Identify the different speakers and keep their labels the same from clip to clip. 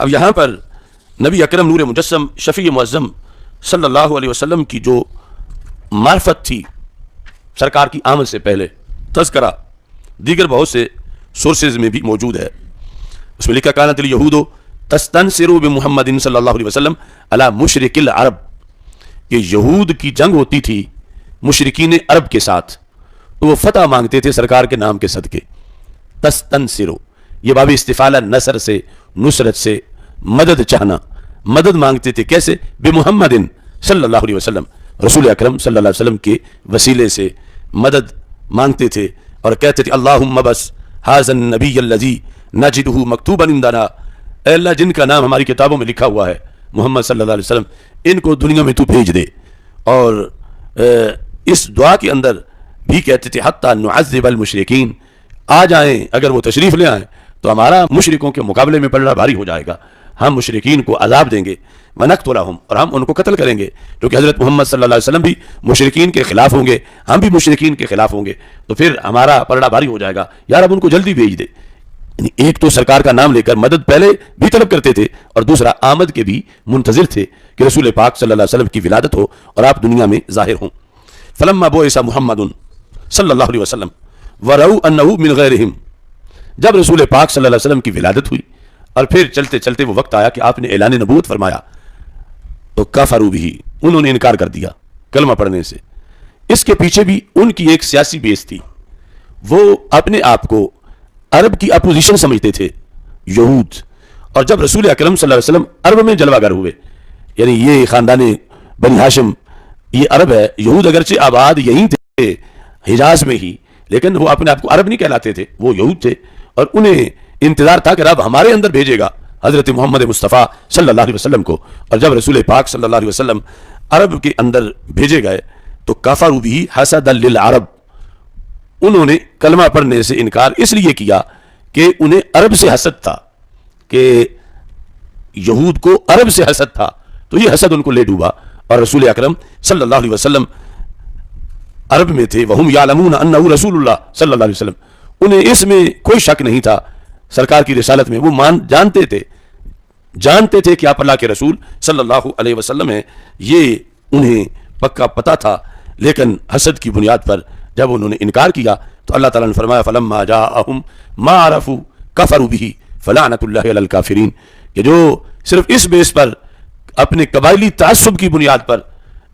Speaker 1: اب یہاں پر نبی اکرم نور مجسم شفیع معظم صلی اللہ علیہ وسلم کی جو معرفت تھی سرکار کی آمد سے پہلے، تذکرہ دیگر بہت سے سورسز میں بھی موجود ہے. اس میں لکھا کانت الیہود تستنصر بمحمد صلی اللہ علیہ وسلم علی مشرک العرب، کہ یہود کی جنگ ہوتی تھی مشرکین عرب کے ساتھ تو وہ فتح مانگتے تھے سرکار کے نام کے صدقے. تستنصر یہ باب استفعال نصر سے، نصرت سے، مدد چاہنا، مدد مانگتے تھے. کیسے؟ بمحمد صلی اللہ علیہ وسلم، رسول اکرم صلی اللہ علیہ وسلم کے وسیلے سے مدد مانگتے تھے اور کہتے تھے اللہم بس ھذا النبی الذی نجدہ مکتوبا عندنا، اے اللہ جن کا نام ہماری کتابوں میں لکھا ہوا ہے محمد صلی اللہ علیہ وسلم، ان کو دنیا میں تو بھیج دے. اور اس دعا کے اندر بھی کہتے تھے حتی نعذب المشرکین، آ جائیں اگر وہ تشریف لے آئیں تو ہمارا مشرکوں کے مقابلے میں پڑنا بھاری ہو جائے گا، ہم مشرکین کو عذاب دیں گے، ونقتلہم، اور ہم ان کو قتل کریں گے، کیونکہ حضرت محمد صلی اللہ علیہ وسلم بھی مشرکین کے خلاف ہوں گے، ہم بھی مشرکین کے خلاف ہوں گے، تو پھر ہمارا پلڑا بھاری ہو جائے گا، یار اب ان کو جلدی بھیج دے. یعنی ایک تو سرکار کا نام لے کر مدد پہلے بھی طلب کرتے تھے اور دوسرا آمد کے بھی منتظر تھے کہ رسول پاک صلی اللہ علیہ وسلم کی ولادت ہو اور آپ دنیا میں ظاہر ہوں. فلما بعث محمد صلی اللہ علیہ وسلم ورأوا انہ من غیرہم، جب رسول پاک صلی اللہ علیہ وسلم کی ولادت ہوئی اور پھر چلتے چلتے وہ وقت آیا کہ آپ نے اعلان نبوت فرمایا تو کفروا بہ، انہوں نے انکار کر دیا کلمہ پڑھنے سے. اس کے پیچھے بھی ان کی ایک سیاسی بیس تھی، وہ اپنے آپ کو عرب کی اپوزیشن سمجھتے تھے یہود. اور جب رسول اکرم صلی اللہ علیہ وسلم عرب میں جلوہ گر ہوئے، یعنی یہ خاندان بنی ہاشم یہ عرب ہے، یہود اگرچہ آباد یہیں تھے حجاز میں ہی، لیکن وہ اپنے آپ کو عرب نہیں کہلاتے تھے، وہ یہود تھے. اور انہیں انتظار تھا کہ رب ہمارے اندر بھیجے گا حضرت محمد مصطفیٰ صلی اللہ علیہ وسلم کو. اور جب رسول پاک صلی اللہ علیہ وسلم عرب کے اندر بھیجے گئے تو کفروا بہ حسدا للعرب، انہوں نے کلمہ پڑھنے سے انکار اس لیے کیا کہ انہیں عرب سے حسد تھا، کہ یہود کو عرب سے حسد تھا، تو یہ حسد ان کو لے ڈوبا. اور رسول اکرم صلی اللہ علیہ وسلم عرب میں تھے، وہم یعلمون انہ رسول اللہ صلی اللہ علیہ وسلم، انہیں اس میں کوئی شک نہیں تھا سرکار کی رسالت میں، وہ جانتے تھے کہ آپ اللہ کے رسول صلی اللہ علیہ وسلم ہیں، یہ انہیں پکا پتہ تھا. لیکن حسد کی بنیاد پر جب انہوں نے انکار کیا تو اللہ تعالیٰ نے فرمایا فلما جاءہم ما عرفوا کفروا بہ فلعنۃ اللہ علی الکافرین، کہ جو صرف اس بیس پر اپنے قبائلی تعصب کی بنیاد پر،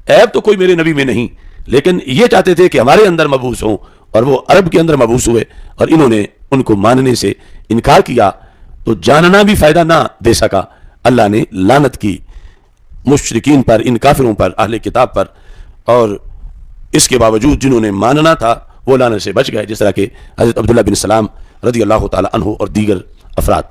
Speaker 1: عیب تو کوئی میرے نبی میں نہیں، لیکن یہ چاہتے تھے کہ ہمارے اندر مبعوث ہوں، اور وہ عرب کے اندر مبعوث ہوئے اور انہوں نے ان کو ماننے سے انکار کیا، تو جاننا بھی فائدہ نہ دے سکا. اللہ نے لعنت کی مشرکین پر، ان کافروں پر، اہل کتاب پر، اور اس کے باوجود جنہوں نے ماننا تھا وہ لعنت سے بچ گئے، جس طرح کہ حضرت عبداللہ بن سلام رضی اللہ تعالی عنہ اور دیگر افراد.